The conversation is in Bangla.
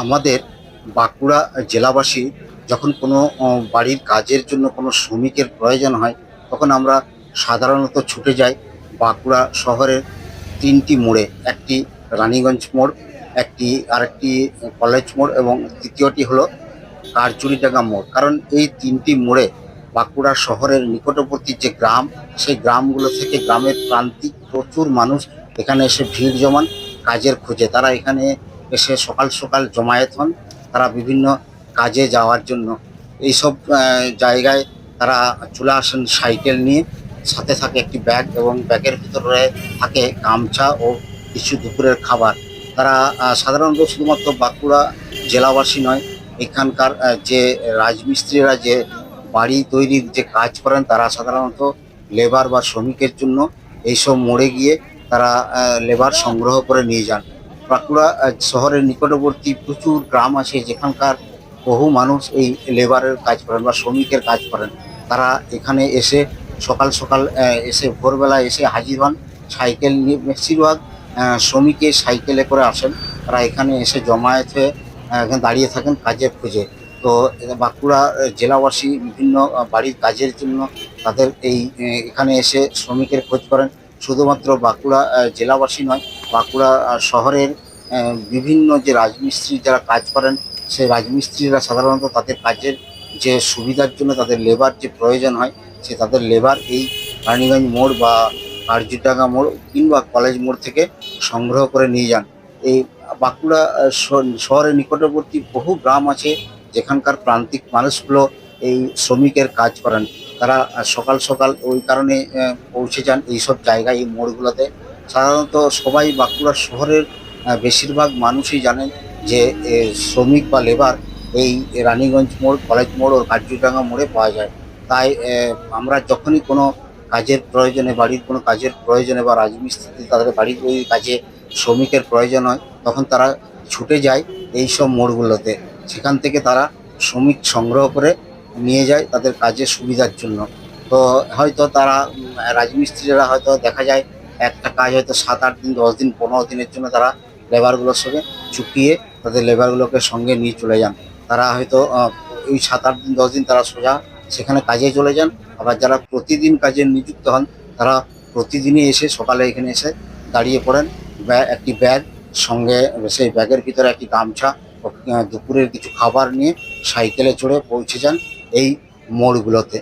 আমাদের বাঁকুড়া জেলাবাসী যখন কোনো বাড়ির কাজের জন্য কোনো শ্রমিকের প্রয়োজন হয়, তখন আমরা সাধারণত ছুটে যাই বাঁকুড়া শহরের ৩টি মোড়ে। একটি রানীগঞ্জ মোড়, আরেকটি কলেজ মোড় এবং তৃতীয়টি হলো কারচুরিডাঙ্গা মোড়। কারণ এই ৩টি মোড়ে বাঁকুড়া শহরের নিকটবর্তী যে গ্রাম, সেই গ্রামগুলো থেকে গ্রামের প্রান্তিক প্রচুর মানুষ এখানে এসে ভিড় জমান কাজের খোঁজে। তারা এখানে এসে সকাল সকাল জমায়েত হন, তারা বিভিন্ন কাজে যাওয়ার জন্য। এইসব জায়গায় তারা চলে আসেন সাইকেল নিয়ে, সাথে থাকে একটি ব্যাগ এবং ব্যাগের ভিতরে থাকে গামছা ও কিছু দুপুরের খাবার। তারা সাধারণত শুধুমাত্র বাঁকুড়া জেলাবাসী নয়, এখানকার যে রাজমিস্ত্রিরা যে বাড়ি তৈরির যে কাজ করেন, তারা সাধারণত লেবার বা শ্রমিকের জন্য এইসব মোড়ে গিয়ে তারা লেবার সংগ্রহ করে নিয়ে যান। বাঁকুড়া শহরের নিকটবর্তী প্রচুর গ্রাম আছে যেখানকার বহু মানুষ এই লেবারের কাজ করেন বা শ্রমিকের কাজ করেন। তারা এখানে এসে সকাল সকাল এসে ভোরবেলা এসে হাজির হন সাইকেল নিয়ে। বেশিরভাগ শ্রমিকে সাইকেলে করে আসেন, তারা এখানে এসে জমায়েত হয়ে এখানে দাঁড়িয়ে থাকেন কাজের খোঁজে। তো বাঁকুড়া জেলাবাসী বিভিন্ন বাড়ির কাজের জন্য তাদের এখানে এসে শ্রমিকের খোঁজ করেন। শুধুমাত্র বাঁকুড়া জেলাবাসী নয়, বাঁকুড়া শহরের বিভিন্ন যে রাজমিস্ত্রি যারা কাজ করেন, সেই রাজমিস্ত্রিরা সাধারণত তাদের কাজের যে সুবিধার জন্য তাদের লেবার যে প্রয়োজন হয়, সে তাদের লেবার এই রানীগঞ্জ মোড় বা কারজুটাঙ্গা মোড় কিংবা কলেজ মোড় থেকে সংগ্রহ করে নিয়ে যান। এই বাঁকুড়া শহরের নিকটবর্তী বহু গ্রাম আছে যেখানকার প্রান্তিক মানুষগুলো এই শ্রমিকের কাজ করেন। তারা সকাল সকাল ওই কারণে পৌঁছে যান এইসব জায়গায়, এই মোড়গুলোতে। সাধারণত সবাই বাঁকুড়া শহরের বেশিরভাগ মানুষই জানেন যে শ্রমিক বা লেবার এই রানীগঞ্জ মোড়, কলেজ মোড় ও কার্যুডাঙ্গা মোড়ে পাওয়া যায়। তাই আমরা যখনই কোনো কাজের প্রয়োজনে, বাড়ির কোনো কাজের প্রয়োজনে বা রাজমিস্ত্রি তাদের বাড়ির ওই কাজে শ্রমিকের প্রয়োজন হয়, তখন তারা ছুটে যায় এই সব মোড়গুলোতে। সেখান থেকে তারা শ্রমিক সংগ্রহ করে নিয়ে যায় তাদের কাজের সুবিধার জন্য। তো হয়তো তারা রাজমিস্ত্রিরা হয়তো দেখা যায় একটা কাজ হয়তো ৭-৮ দিন, ১০ দিন, ১৫ দিনের জন্য তারা লেবারগুলোর সঙ্গে চুকিয়ে তাদের লেবারগুলোকে সঙ্গে নিয়ে চলে যান। তারা হয়তো ওই ৭-৮ দিন, ১০ দিন তারা সোজা সেখানে কাজে চলে যান। আবার যারা প্রতিদিন কাজে নিযুক্ত হন, তারা প্রতিদিনই এসে সকালে এখানে এসে দাঁড়িয়ে পড়েন। একটি ব্যাগ সঙ্গে, সেই ব্যাগের ভিতরে একটি গামছা ও দুপুরের কিছু খাবার নিয়ে সাইকেলে চড়ে পৌঁছে যান এই মোড়গুলোতে।